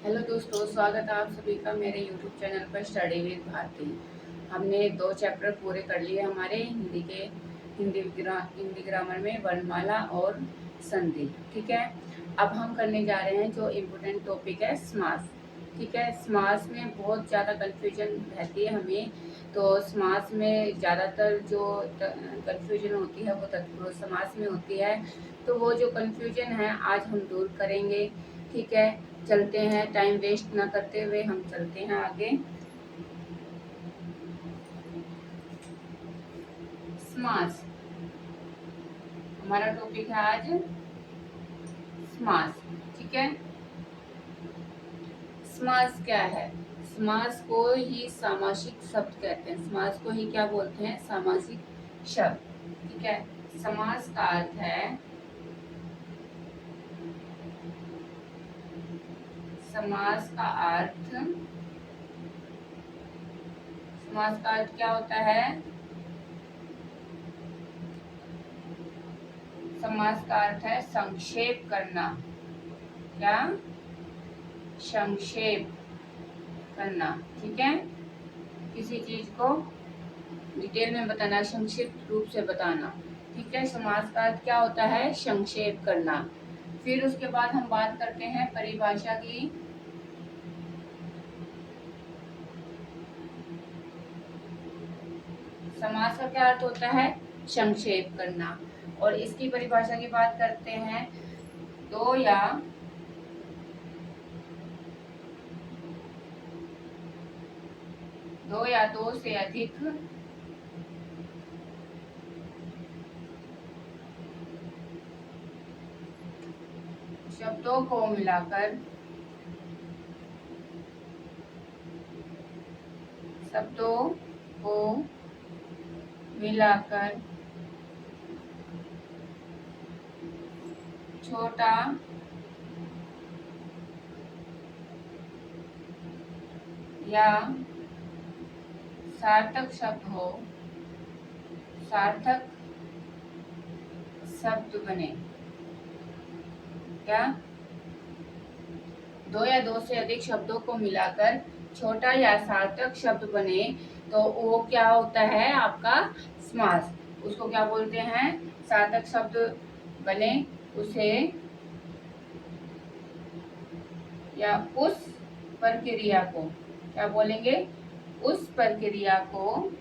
Hello दोस्तों, स्वागत है आप सभी का मेरे यूट्यूब चैनल पर स्टडी विद भारती। हमने 2 चैप्टर पूरे कर लिए हमारे हिंदी ग्रामर में वर्णमाला और संधि। ठीक है, अब हम करने जा रहे हैं जो इम्पोर्टेंट टॉपिक है समास। ठीक है, समास में बहुत ज़्यादा कन्फ्यूजन रहती है हमें। तो समास में ज़्यादातर जो कन्फ्यूजन होती है वो तत्पुरुष समास में होती है। तो वो जो कन्फ्यूजन है आज हम दूर करेंगे। ठीक है, चलते हैं, टाइम वेस्ट ना करते हुए हम चलते हैं आगे। समास हमारा टॉपिक है आज समास। ठीक है, समास क्या है? समास को ही सामासिक शब्द कहते हैं। समास को ही क्या बोलते हैं? सामासिक शब्द। ठीक है, समास का अर्थ है समास का अर्थ समास का अर्थ क्या होता है? समास का अर्थ है संक्षेप करना। क्या? संक्षेप करना। ठीक है, किसी चीज को डिटेल में बताना, संक्षिप्त रूप से बताना। ठीक है, समास का अर्थ क्या होता है? संक्षेप करना। फिर उसके बाद हम बात करते हैं परिभाषा की। समास का क्या अर्थ होता है? संक्षेप करना। और इसकी परिभाषा की बात करते हैं, दो या दो से अधिक शब्दों को मिलाकर शब्दों को मिलाकर छोटा या सार्थक शब्द हो, सार्थक शब्द बने। क्या? दो या दो से अधिक शब्दों को मिलाकर छोटा या सार्थक शब्द बने तो वो क्या होता है? आपका समास। उसको क्या बोलते हैं? सार्थक शब्द बने उसे या उस प्रक्रिया को क्या बोलेंगे? उस प्रक्रिया को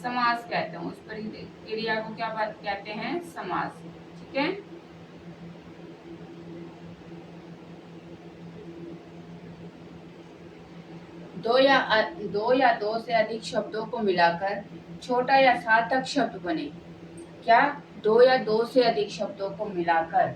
समास कहते हैं। उस प्रक्रिया को क्या बात कहते हैं? समास। ठीक है, दो या दो से अधिक शब्दों को मिलाकर छोटा या सार्थक शब्द बने। क्या? दो या दो से अधिक शब्दों को मिलाकर,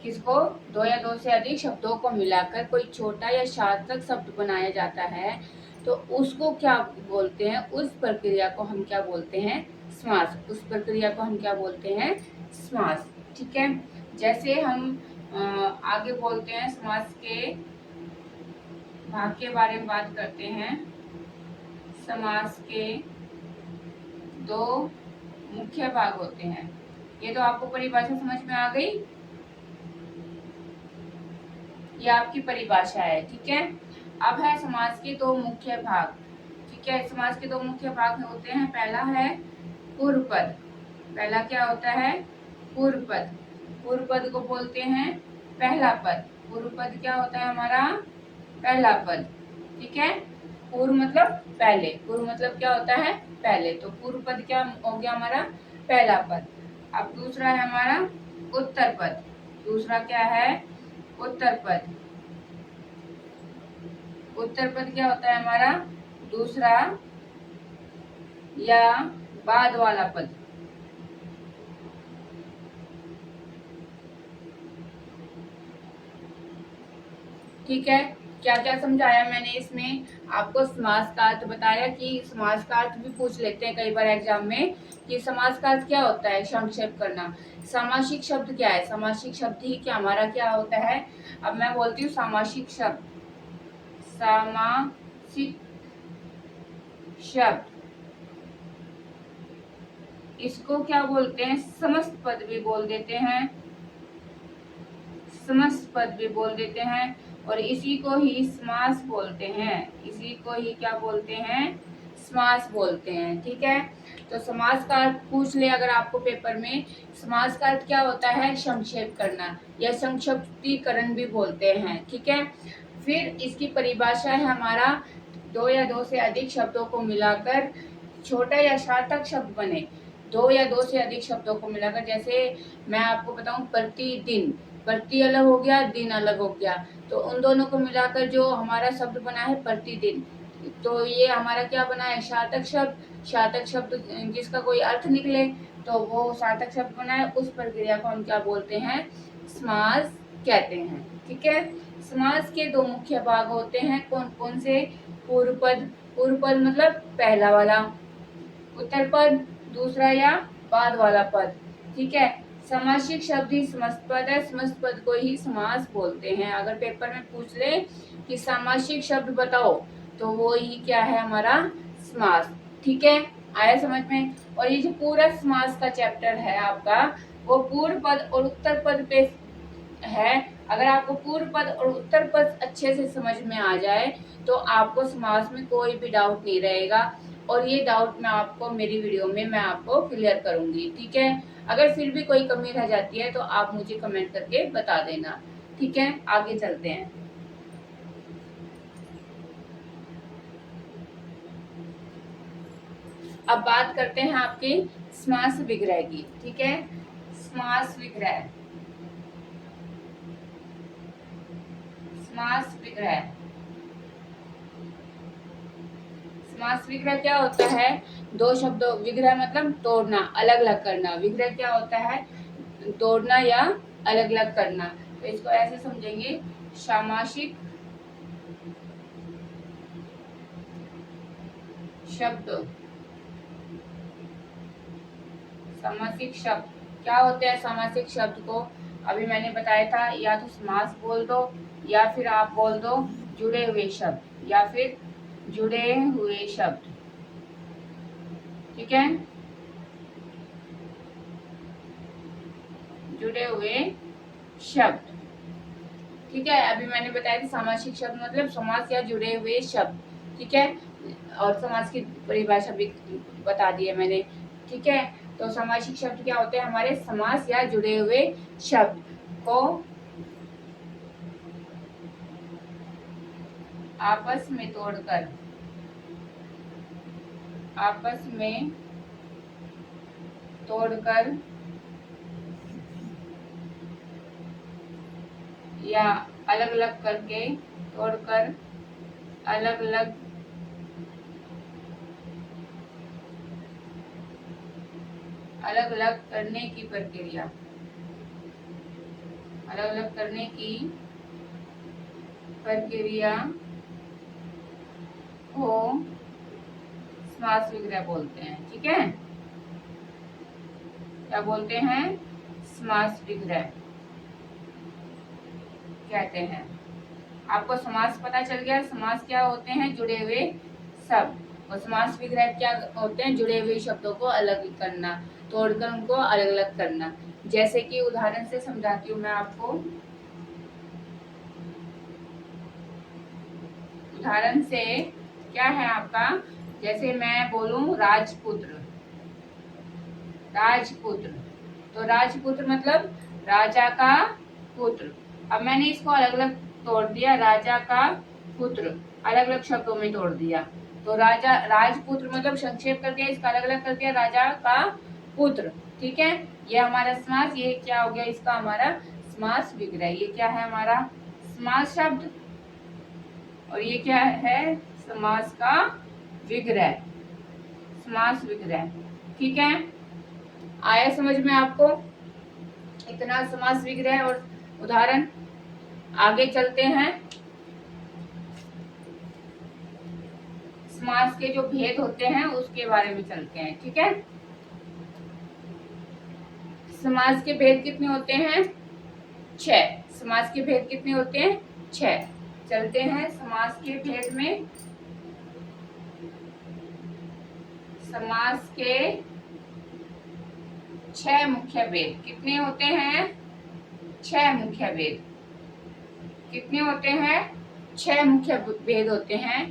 किसको? दो या दो से अधिक शब्दों को मिलाकर कोई छोटा या सार्थक शब्द बनाया जाता है तो उसको क्या बोलते हैं? उस प्रक्रिया को हम क्या बोलते हैं? समास। उस प्रक्रिया को हम क्या बोलते हैं? समास। ठीक है, जैसे हम आगे बोलते हैं समास के भाग के बारे में बात करते हैं। समास के दो मुख्य भाग होते हैं। ये तो आपको परिभाषा समझ में आ गई। ये आपकी परिभाषा है। ठीक है, अब है समास के दो मुख्य भाग। ठीक है, समास के दो मुख्य भाग होते हैं। पहला है पूर्व पद। पहला क्या होता है? पूर्व पद। पूर्व पद को बोलते हैं पहला पद। पूर्व पद क्या होता है हमारा? पहला पद। ठीक है, पूर्व मतलब पहले। पूर्व मतलब क्या होता है? पहले। तो पूर्व पद क्या हो गया हमारा? पहला पद। अब दूसरा है हमारा उत्तर पद। दूसरा क्या है? उत्तर पद। उत्तर पद क्या होता है हमारा? दूसरा या बाद वाला पद। ठीक है, क्या क्या समझाया मैंने इसमें? आपको समास का अर्थ बताया कि समास का अर्थ भी पूछ लेते हैं कई बार एग्जाम में कि समास का अर्थ क्या होता है? संक्षेप करना। सामासिक शब्द क्या है? सामासिक शब्द ही क्या हमारा क्या होता है? अब मैं बोलती हूँ सामासिक शब्द। सामासिक शब्द, इसको क्या बोलते हैं? समस्त पद भी बोल देते हैं। समस्त पद भी बोल देते हैं और इसी को ही समास बोलते हैं। इसी को ही क्या बोलते हैं? समास बोलते हैं। ठीक है, तो समास का अर्थ पूछ ले अगर आपको पेपर में, समास का अर्थ क्या होता है? संक्षेप करना या संक्षिप्तीकरण भी बोलते हैं। ठीक है, फिर इसकी परिभाषा है हमारा दो या दो से अधिक शब्दों को मिलाकर छोटा या सार्थक शब्द बने। दो या दो से अधिक शब्दों को मिलाकर, जैसे मैं आपको बताऊं प्रतिदिन, प्रति अलग हो गया, दिन अलग हो गया, तो उन दोनों को मिलाकर जो हमारा शब्द बना है प्रतिदिन, तो ये हमारा क्या बना है? सार्थक शब्द। सार्थक शब्द जिसका कोई अर्थ निकले तो वो सार्थक शब्द बना है, उस प्रक्रिया को हम क्या बोलते हैं? समास कहते हैं। ठीक है, समास के दो मुख्य भाग होते हैं। कौन कौन से? पूर्व पद, पूर्व पद मतलब पहला वाला, उत्तर पद दूसरा या बाद वाला पद। ठीक है, समासिक शब्द ही समस्त पद है, समस्त पद को ही समास बोलते हैं। अगर पेपर में पूछ ले कि समासिक शब्द बताओ तो वो ही क्या है? हमारा समास। ठीक है, आया समझ में? और ये जो पूरा समास का चैप्टर है आपका, वो पूर्व पद और उत्तर पद पे है। अगर आपको पूर्व पद और उत्तर पद अच्छे से समझ में आ जाए तो आपको समास में कोई भी डाउट नहीं रहेगा, और ये डाउट मैं आपको मेरी वीडियो में मैं आपको क्लियर करूंगी। ठीक है, अगर फिर भी कोई कमी रह जाती है तो आप मुझे कमेंट करके बता देना। ठीक है, आगे चलते हैं। अब बात करते हैं आपके समास विग्रह की। ठीक है, समास विग्रह, समास विग्रह, समास विग्रह क्या होता है? दो शब्दों, विग्रह मतलब तोड़ना, अलग अलग करना। विग्रह क्या होता है? तोड़ना या अलग अलग करना। तो इसको ऐसे समझेंगे, सामासिक शब्द, सामासिक शब्द क्या होते हैं? सामासिक शब्द को अभी मैंने बताया था, या तो समास बोल दो या फिर आप बोल दो जुड़े हुए शब्द, या फिर जुड़े हुए शब्द। ठीक है, जुड़े हुए शब्द। ठीक है, अभी मैंने बताया कि सामासिक शब्द मतलब समास या जुड़े हुए शब्द। ठीक है, और समास की परिभाषा भी बता दी है मैंने। ठीक है, तो सामासिक शब्द क्या होते हैं? हमारे समास या जुड़े हुए शब्द को आपस में तोड़कर, आपस में तोड़कर या अलग अलग करके, तोड़कर अलग अलग, अलग अलग करने की प्रक्रिया, अलग अलग करने की प्रक्रिया को समास विग्रह बोलते हैं। ठीक है, क्या बोलते हैं? समास विग्रह कहते हैं। आपको समास पता चल गया। समास क्या होते हैं? जुड़े हुए शब्द। और समास विग्रह क्या होते हैं? जुड़े हुए शब्दों को अलग करना, तोड़कर उनको अलग अलग करना। जैसे कि उदाहरण से समझाती हूँ मैं आपको। उदाहरण से क्या है आपका? जैसे मैं बोलूं राजपुत्र, राजपुत्र, तो राजपुत्र मतलब राजा का पुत्र। अब मैंने इसको अलग अलग तोड़ दिया, राजा का पुत्र अलग अलग शब्दों में तोड़ दिया। तो राजा, राजपुत्र मतलब संक्षेप कर दिया, इसका अलग अलग कर दिया, राजा का पुत्र। ठीक है, ये हमारा समास, ये क्या हो गया? इसका हमारा समास विग्रह। ये क्या है? हमारा समास शब्द। और ये क्या है? समास का विग्रह, समास विग्रह। ठीक है, आया समझ में आपको? इतना समास विग्रह और उदाहरण। आगे चलते हैं, समास के जो भेद होते हैं उसके बारे में चलते हैं। ठीक है, समास के भेद कितने होते हैं? 6। समास के भेद कितने होते हैं? 6। चलते हैं समास के भेद में। समास के 6 मुख्य भेद कितने होते हैं? 6 मुख्य भेद। कितने होते हैं? 6 मुख्य भेद होते हैं।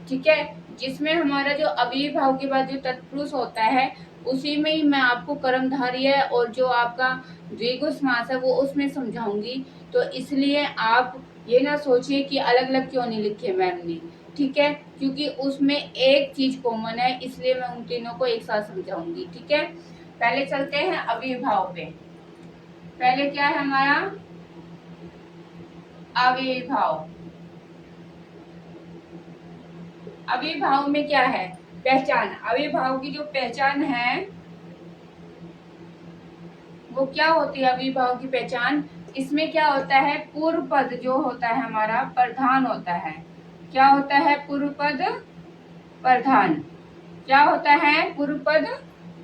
ठीक है, जिसमें हमारा जो अव्ययीभाव के बाद जो तत्पुरुष होता है उसी में ही मैं आपको कर्मधारय और जो आपका द्विगु समास है वो उसमें समझाऊंगी। तो इसलिए आप ये ना सोचिए कि अलग अलग क्यों नहीं लिखे मैम ने। ठीक है, क्योंकि उसमें एक चीज कॉमन है, इसलिए मैं उन तीनों को एक साथ समझाऊंगी। ठीक है, पहले चलते हैं अव्ययीभाव पे। पहले क्या है हमारा? अव्ययीभाव। अव्ययीभाव में क्या है? पहचान। अव्ययीभाव की जो पहचान है वो क्या होती है? अव्ययीभाव की पहचान, इसमें क्या होता है? पूर्व पद जो होता है हमारा प्रधान होता है। क्या होता है? पूर्व पद प्रधान। क्या होता है? पूर्व पद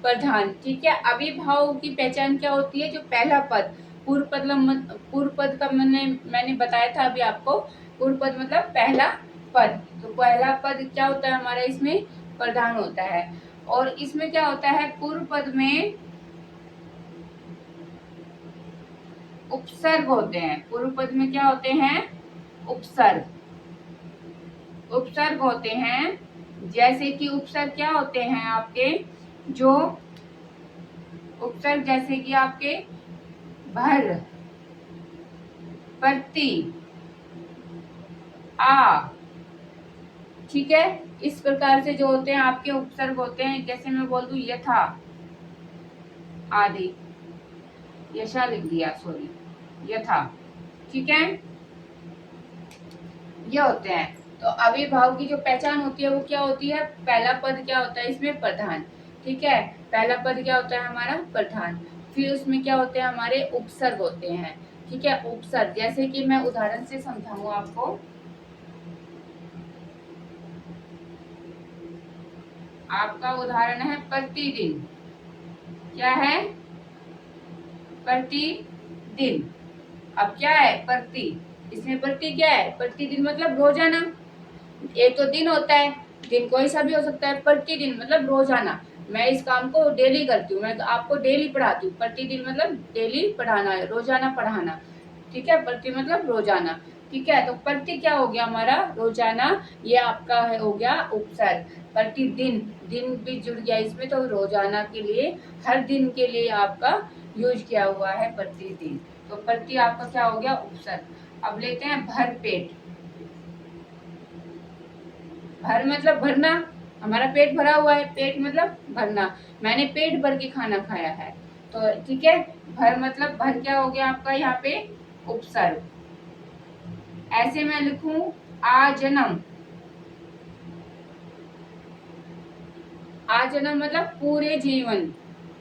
प्रधान। ठीक है, अव्ययीभाव की पहचान क्या होती है? जो पहला पद पूर्व पद का मैंने बताया था अभी आपको। पूर्व पद मतलब पहला पद। तो पहला पद क्या होता है हमारा? इसमें प्रधान होता है। और इसमें क्या होता है? पूर्व पद में उपसर्ग होते हैं। पूर्व पद में क्या होते हैं? उपसर्ग। उपसर्ग होते हैं। जैसे कि उपसर्ग क्या होते हैं आपके? जो उपसर्ग जैसे कि आपके भर, प्रति, आ। ठीक है, इस प्रकार से जो होते हैं आपके उपसर्ग होते हैं। जैसे मैं बोल दूं यथा आदि, यशा लिख दिया, सॉरी, यथा। ठीक है, ये होते हैं। तो अव्ययीभाव की जो पहचान होती है वो क्या होती है? पहला पद क्या होता है इसमें? प्रधान। ठीक है, पहला पद क्या होता है हमारा? प्रधान। फिर उसमें क्या होते हैं हमारे? उपसर्ग होते हैं। ठीक है, उपसर्ग जैसे कि मैं उदाहरण से समझाऊं आपको। आपका उदाहरण है प्रतिदिन। क्या है? प्रतिदिन। अब क्या है? प्रति, इसमें प्रति क्या है? प्रतिदिन मतलब रोजाना। एक तो दिन होता है, दिन कोई सा भी हो सकता है। प्रतिदिन मतलब रोजाना। मैं इस काम को डेली करती हूँ, मैं आपको डेली पढ़ाती हूँ। प्रतिदिन मतलब डेली पढ़ाना है, रोजाना पढ़ाना। ठीक है, प्रति मतलब रोजाना। ठीक है, तो प्रति क्या हो गया हमारा? रोजाना। ये आपका हो गया उपसर्ग। प्रतिदिन, दिन भी जुड़ गया इसमें, तो रोजाना के लिए, हर दिन के लिए आपका यूज किया हुआ है प्रतिदिन। तो प्रति आपका क्या हो गया? उपसर्ग। अब लेते हैं भर पेट। भर मतलब भरना। हमारा पेट भरा हुआ है, पेट मतलब भरना। मैंने पेट भर के खाना खाया है। तो ठीक है, भर मतलब भर क्या हो गया आपका यहाँ पे? उपसर्ग। ऐसे मैं लिखूं आजन्म। आजन्म मतलब पूरे जीवन।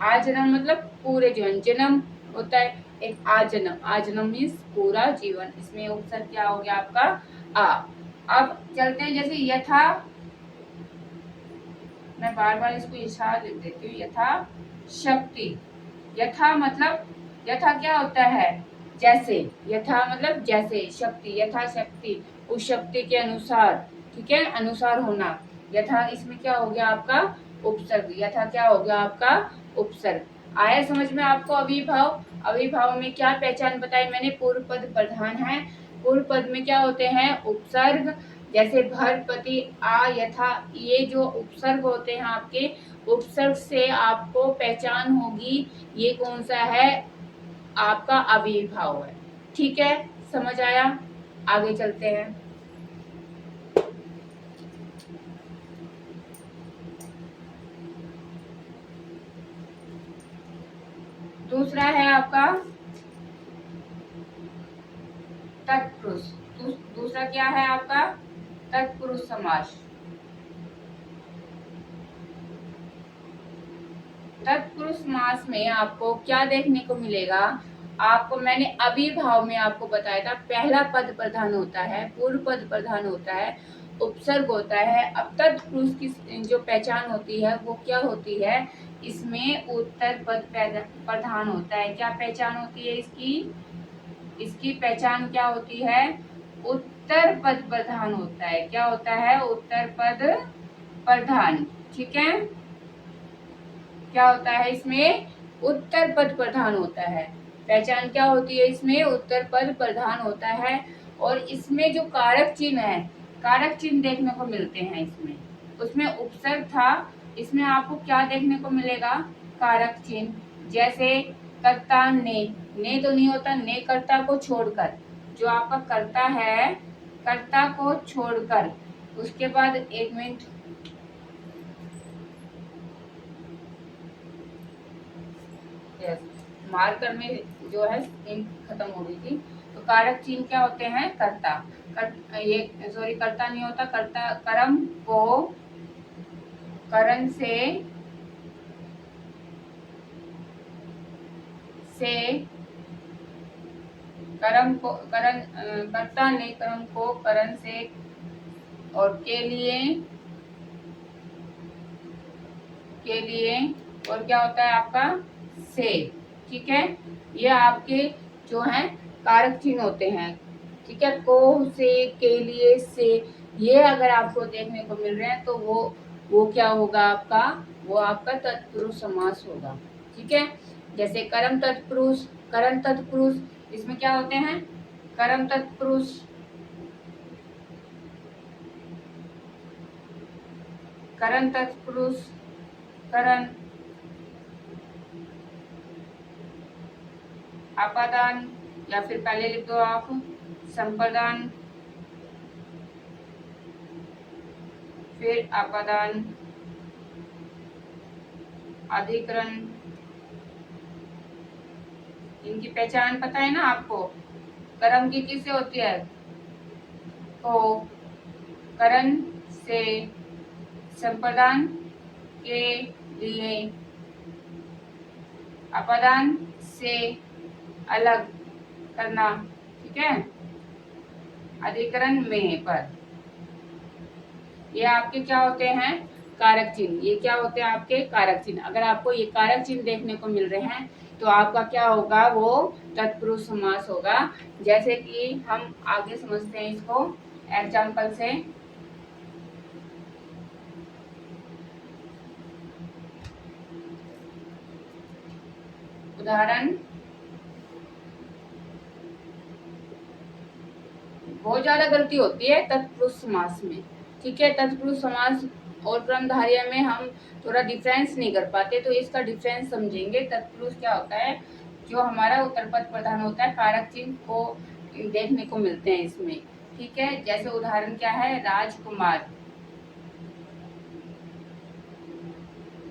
आजन्म मतलब पूरे जीवन। जन्म होता है एक आजन्म। आजन्म मीन्स पूरा जीवन। इसमें उपसर्ग क्या हो गया आपका? आ। अब चलते हैं जैसे यथा, मैं बार बार इसको यथा लिख देती हूँ। यथा शक्ति। यथा मतलब, यथा क्या होता है? जैसे। यथा मतलब जैसे, शक्ति, यथा शक्ति, उस शक्ति के अनुसार। ठीक है, अनुसार होना। यथा इसमें क्या हो गया आपका? उपसर्ग। यथा क्या हो गया आपका? उपसर्ग। आया समझ में आपको अव्ययीभाव? अव्ययीभाव में क्या पहचान बताई मैंने? पूर्व पद प्रधान है। पूर्व पद में क्या होते हैं? उपसर्ग। जैसे भर, प्रति, आ, यथा, ये जो उपसर्ग होते हैं आपके, उपसर्ग से आपको पहचान होगी ये कौन सा है? आपका अव्ययीभाव है। ठीक है, समझ आया? आगे चलते हैं। दूसरा है आपका तत्पुरुष। दूसरा क्या है आपका? तत्पुरुष समास। तत्पुरुष समास में आपको क्या देखने को मिलेगा? आपको मैंने अव्ययीभाव में आपको बताया था पहला पद प्रधान होता है, पूर्व पद प्रधान होता है, उपसर्ग होता है। अब तत्पुरुष की जो पहचान होती है वो क्या होती है? इसमें उत्तर पद प्रधान होता है। क्या पहचान होती है इसकी? इसकी पहचान क्या होती है? उत्तर पद प्रधान होता है। क्या होता है? उत्तर पद प्रधान। ठीक है, क्या होता है इसमें? उत्तर पद प्रधान होता है। पहचान क्या होती है इसमें? उत्तर पद प्रधान होता है और इसमें जो कारक चिन्ह है, कारक चिन्ह देखने को मिलते हैं इसमें। उसमें उपसर्ग था, इसमें आपको क्या देखने को मिलेगा? कारक चिन्ह। जैसे कर्ता ने तो नहीं होता, ने कर्ता को छोड़कर, जो आपका कर्ता है कर्ता को छोड़कर। उसके बाद एक मिनट, मार्कर में जो है इंक खत्म हो गई थी। तो कारक चिन्ह क्या होते हैं? कर्ता, ये सॉरी कर्ता नहीं होता, कर्ता कर्म को करण से कर्म को करण, कर्ता ने कर्म को करण से और के लिए और क्या होता है आपका? से। ठीक है, ये आपके जो है कारक चिन्ह होते हैं। ठीक है, को, से, के लिए, से, ये अगर आपको देखने को मिल रहे हैं तो वो क्या होगा आपका? वो आपका तत्पुरुष समास होगा। ठीक है, जैसे कर्म तत्पुरुष, करण तत्पुरुष, इसमें क्या होते हैं? कर्म तत्पुरुष, करण तत्पुरुष, करण, अपादान, या फिर पहले लिख दो आप संप्रदान, फिर अपादान, अधिकरण। इनकी पहचान पता है ना आपको? कर्म की किससे होती है? को, करण से, संप्रदान के लिए, अपादान से अलग करना। ठीक है, अधिकरण में पर। ये आपके क्या होते हैं? कारक चिन्ह। ये क्या होते हैं आपके? कारक चिन्ह। अगर आपको ये कारक चिन्ह देखने को मिल रहे हैं तो आपका क्या होगा? वो तत्पुरुष समास होगा। जैसे कि हम आगे समझते हैं इसको एग्जाम्पल से। उदाहरण, बहुत ज्यादा गलती होती है तत्पुरुष समास में। ठीक है, तत्पुरुष समास और क्रमधारय में हम थोड़ा डिफरेंस नहीं कर पाते, तो इसका डिफरेंस समझेंगे। तत्पुरुष क्या होता है? जो हमारा उत्तर पद प्रधान होता है, कारक चिन्ह को देखने को मिलते हैं इसमें। ठीक है, जैसे उदाहरण क्या है? राजकुमार।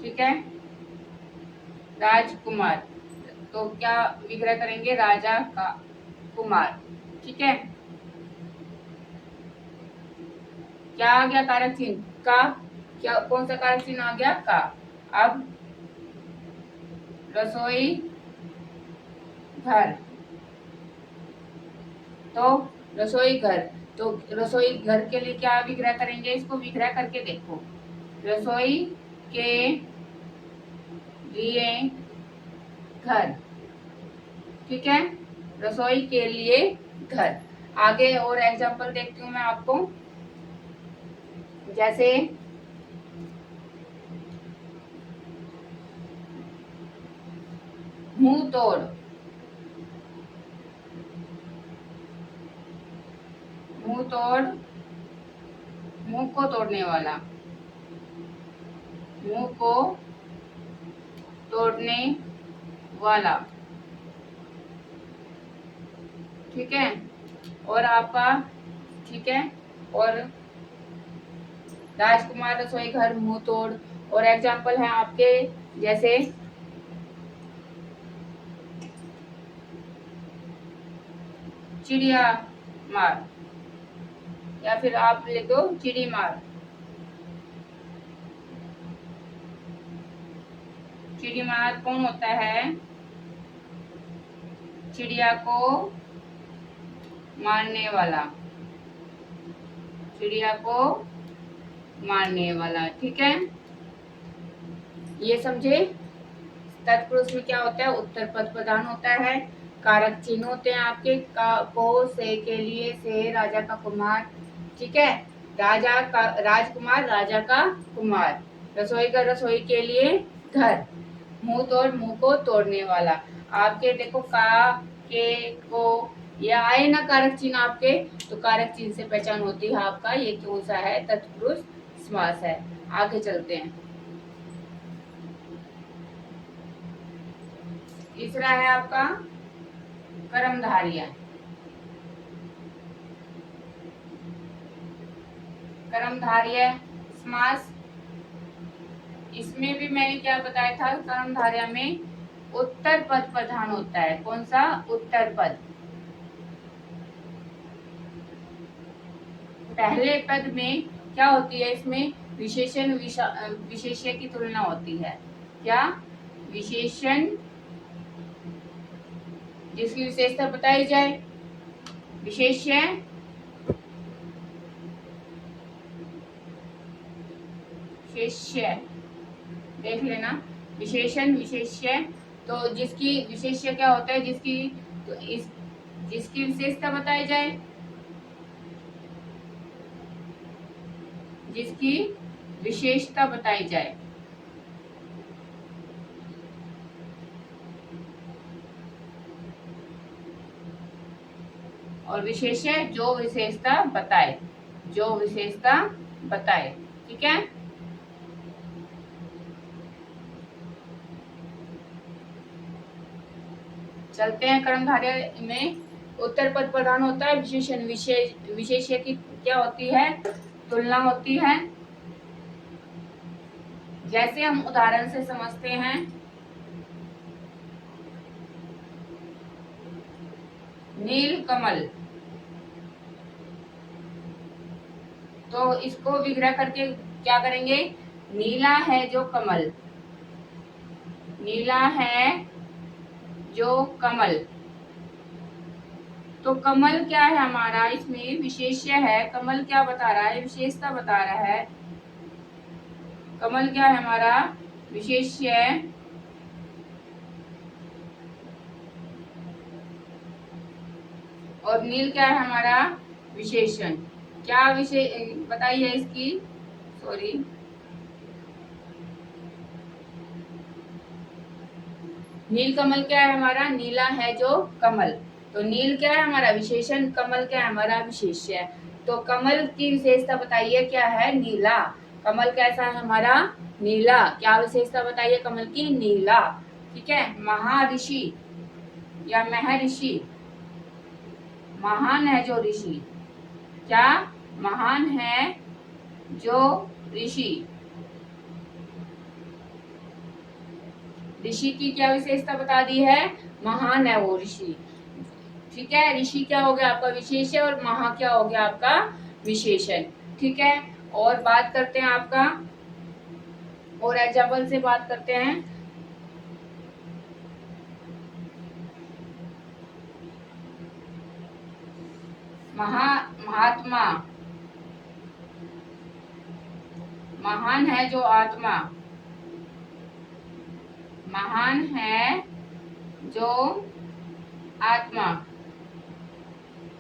ठीक है, राजकुमार, तो क्या विग्रह करेंगे? राजा का कुमार। ठीक है, क्या आ गया कारक चिन्ह? का। क्या, कौन सा कारक चिन्ह आ गया? का। अब रसोई घर, तो रसोई घर, तो रसोई घर के लिए क्या विग्रह करेंगे? इसको विग्रह करके देखो। रसोई के लिए घर। ठीक है, रसोई के लिए घर। आगे और एग्जांपल देखती हूँ मैं आपको। जैसे मुंह तोड़, मुंह तोड़, मुंह को तोड़ने वाला, मुंह को तोड़ने वाला। ठीक है, और आपका, ठीक है, और राजकुमार रसोई घर मुंह तोड़। और एग्जाम्पल है आपके जैसे चिड़िया मार, या फिर आप लिख दो चिड़ी मार। चिड़ी मार कौन होता है? चिड़िया को मारने वाला, चिड़िया को मारने वाला। ठीक है, ये समझे? तत्पुरुष में क्या होता है? उत्तर पद प्रधान होता है, कारक चिन्ह होते हैं आपके का, को, से, के लिए, से, राजा का कुमार। ठीक है, राजा का राजकुमार, राजा का कुमार, रसोई का रसोई के लिए घर, मुंह तोड़, मुंह को तोड़ने वाला। आपके देखो का, के, को, ये आए ना कारक चिन्ह आपके, तो कारक चिन्ह से पहचान होती है आपका ये कौन सा है, तत्पुरुष समास है। आगे चलते हैं। तीसरा है आपका कर्मधारय। कर्मधारय समास, इसमें भी मैंने क्या बताया था, कर्मधारय में उत्तर पद प्रधान होता है। कौन सा? उत्तर पद। पहले पद में क्या होती है, इसमें विशेषण विशेष्य की तुलना होती है। क्या? विशेषण जिसकी विशेषता बताई जाए, विशेष्य विशेष्य देख लेना, विशेषण विशेष्य। तो जिसकी विशेष्य क्या होता है, जिसकी, तो इस जिसकी विशेषता बताई जाए, जिसकी विशेषता बताई जाए। और विशेष्य जो विशेषता बताए, जो विशेषता बताए। ठीक है। चलते हैं। कर्मधारय में उत्तर पद प्रधान होता है, विशेषण विशेष्य की क्या होती है, तुलना होती है। जैसे हम उदाहरण से समझते हैं, नील कमल, तो इसको विग्रह करके क्या करेंगे, नीला है जो कमल, नीला है जो कमल। तो कमल क्या है हमारा, इसमें विशेष्य है। कमल क्या बता रहा है, विशेषता बता रहा है। कमल क्या है हमारा, विशेष्य। और नील क्या है हमारा, विशेषण। क्या विशेष बताइए इसकी, सॉरी, नील कमल क्या है हमारा, नीला है जो कमल। तो नील क्या है हमारा विशेषण, कमल क्या है हमारा विशेष्य। तो कमल की विशेषता बताइए क्या है, नीला। कमल कैसा है हमारा, नीला। क्या विशेषता बताइए कमल की, नीला। ठीक है। महर्षि या महर्षि, महान है जो ऋषि। क्या? महान है जो ऋषि। ऋषि की क्या विशेषता बता दी है, महान है वो ऋषि। ठीक है। ऋषि क्या हो गया आपका विशेष्य, और महा क्या हो गया आपका विशेषण। ठीक है। और बात करते हैं आपका, और एग्जाम्पल से बात करते हैं। महात्मा, महान है जो आत्मा, महान है जो आत्मा।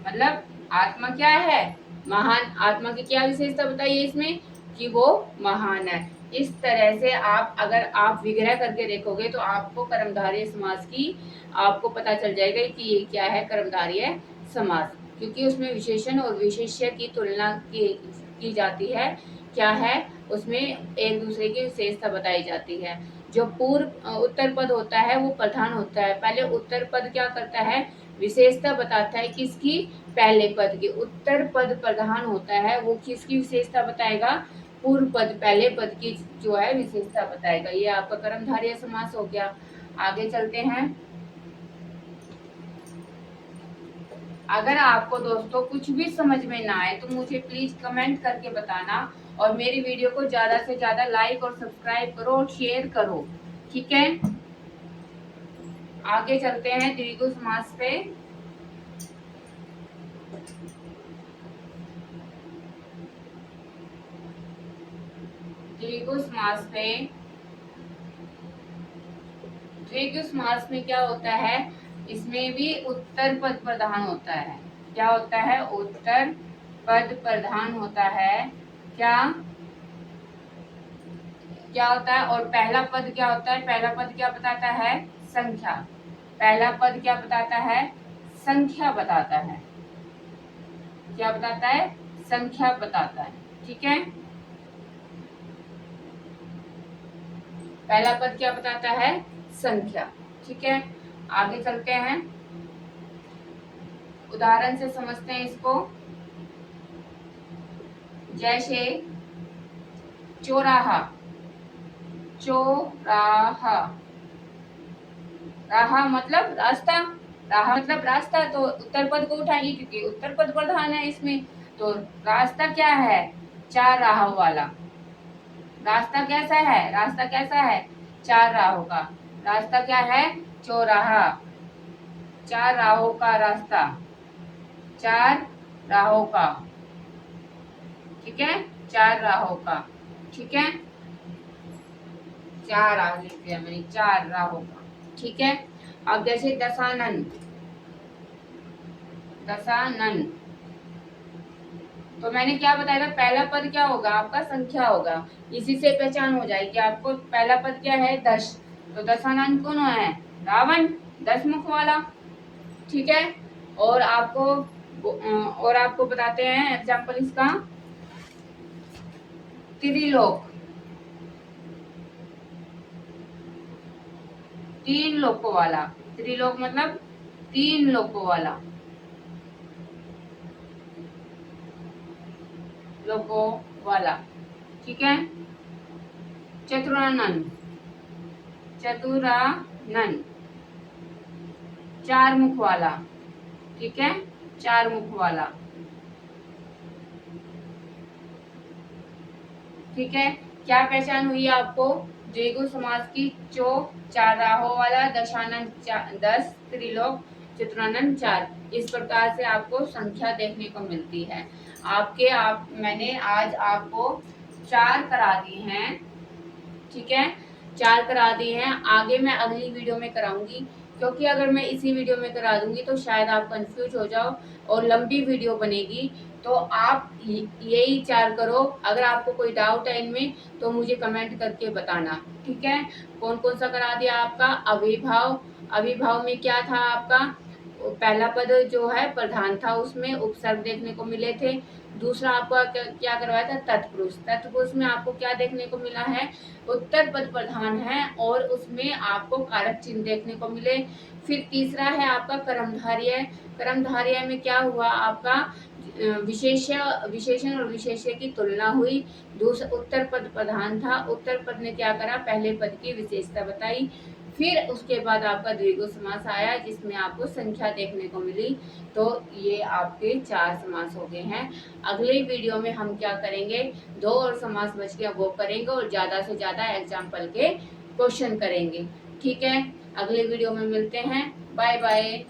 मतलब आत्मा क्या है, महान। आत्मा की क्या विशेषता बताइए इसमें, कि वो महान है। इस तरह से आप अगर आप विग्रह करके देखोगे तो आपको कर्मधारय समास की आपको पता चल जाएगा कि ये क्या है कर्मधारय समास, क्योंकि उसमें विशेषण और विशेष्य की तुलना की जाती है। क्या है उसमें, एक दूसरे की विशेषता बताई जाती है। जो पूर्व उत्तर पद होता है वो प्रधान होता है। पहले उत्तर पद क्या करता है, विशेषता बताता है किसकी, पहले पद की। उत्तर पद प्रधान होता है, वो किसकी विशेषता बताएगा, पूर्व पद पहले पद की जो है विशेषता बताएगा। ये आपका कर्मधारय समास हो गया। आगे चलते हैं। अगर आपको दोस्तों कुछ भी समझ में ना आए तो मुझे प्लीज कमेंट करके बताना, और मेरी वीडियो को ज्यादा से ज्यादा लाइक और सब्सक्राइब करो और शेयर करो। ठीक है। आगे चलते हैं द्विगु समास पे। द्विगु समास पे, द्विगु समास में क्या होता है, इसमें भी उत्तर पद प्रधान होता है। क्या होता है, उत्तर पद प्रधान होता है। क्या क्या होता है, और पहला पद क्या होता है, पहला पद क्या बताता है, संख्या। पहला पद क्या बताता है? संख्या बताता है। क्या बताता है? संख्या बताता है। ठीक है, पहला पद क्या बताता है? संख्या। ठीक है, आगे चलते हैं, उदाहरण से समझते हैं इसको। जैसे चौराहा, चौराहा, राहा मतलब रास्ता, राहा मतलब रास्ता, तो उत्तर पद को उठाएंगे क्योंकि उत्तर पद प्रधान है इसमें। तो रास्ता क्या है? चार राहों वाला। रास्ता कैसा है? रास्ता कैसा है? चार राहों का। रास्ता क्या है? चौराहा, चार राहों का रास्ता, चार राहों का। ठीक है, चार राहों का। ठीक है, चार राह लिख दिया मैंने, चार राहों का। ठीक है, अब जैसे दशानन, दशानन, तो मैंने क्या बताया था? पहला पद क्या होगा आपका? संख्या होगा। इसी से पहचान हो जाएगी आपको। पहला पद क्या है? दश, तो दशानन कौन है? रावण, 10 मुख वाला। ठीक है, और आपको बताते हैं एग्जाम्पल इसका। त्रिलोक, 3 लोकों वाला। त्रिलोक मतलब 3 लोकों वाला, लोकों वाला। ठीक है, चतुरानन, चतुरानन, 4 मुख वाला। ठीक है, 4 मुख वाला। ठीक है, क्या पहचान हुई आपको? द्विगु समास की। चो, 4 राहों वाला, दशानन 10, त्रिलोक, चतुरानन 4। इस प्रकार से आपको संख्या देखने को मिलती है। मैंने आज आपको 4 करा दी हैं। ठीक है, 4 करा दी हैं। आगे मैं अगली वीडियो में कराऊंगी, क्योंकि अगर मैं इसी वीडियो में करा दूंगी तो शायद आप कंफ्यूज हो जाओ और लंबी वीडियो बनेगी। तो आप यही 4 करो। अगर आपको कोई डाउट है इनमें तो मुझे कमेंट करके बताना। ठीक है, कौन कौन सा करा दिया आपका? अविभाव, अविभाव में क्या था आपका? पहला पद जो है प्रधान था, उसमें उपसर्ग देखने को मिले थे। दूसरा आपका क्या करवाया था? तत्पुरुष। तत्पुरुष में आपको क्या देखने को मिला है? उत्तर पद प्रधान है और उसमें आपको कारक चिन्ह देखने को मिले। फिर तीसरा है आपका कर्मधारय। कर्मधारय में क्या हुआ आपका? विशेषण और विशेष्य की तुलना हुई। दूसरा उत्तर पद प्रधान था, उत्तर पद ने क्या करा? पहले पद की विशेषता बताई। फिर उसके बाद आपका द्विगु समास आया जिसमें आपको संख्या देखने को मिली। तो ये आपके 4 समास हो गए हैं। अगले वीडियो में हम क्या करेंगे? 2 और समास बच गया वो करेंगे और ज्यादा से ज्यादा एग्जाम्पल के क्वेश्चन करेंगे। ठीक है, अगले वीडियो में मिलते हैं। Bye bye.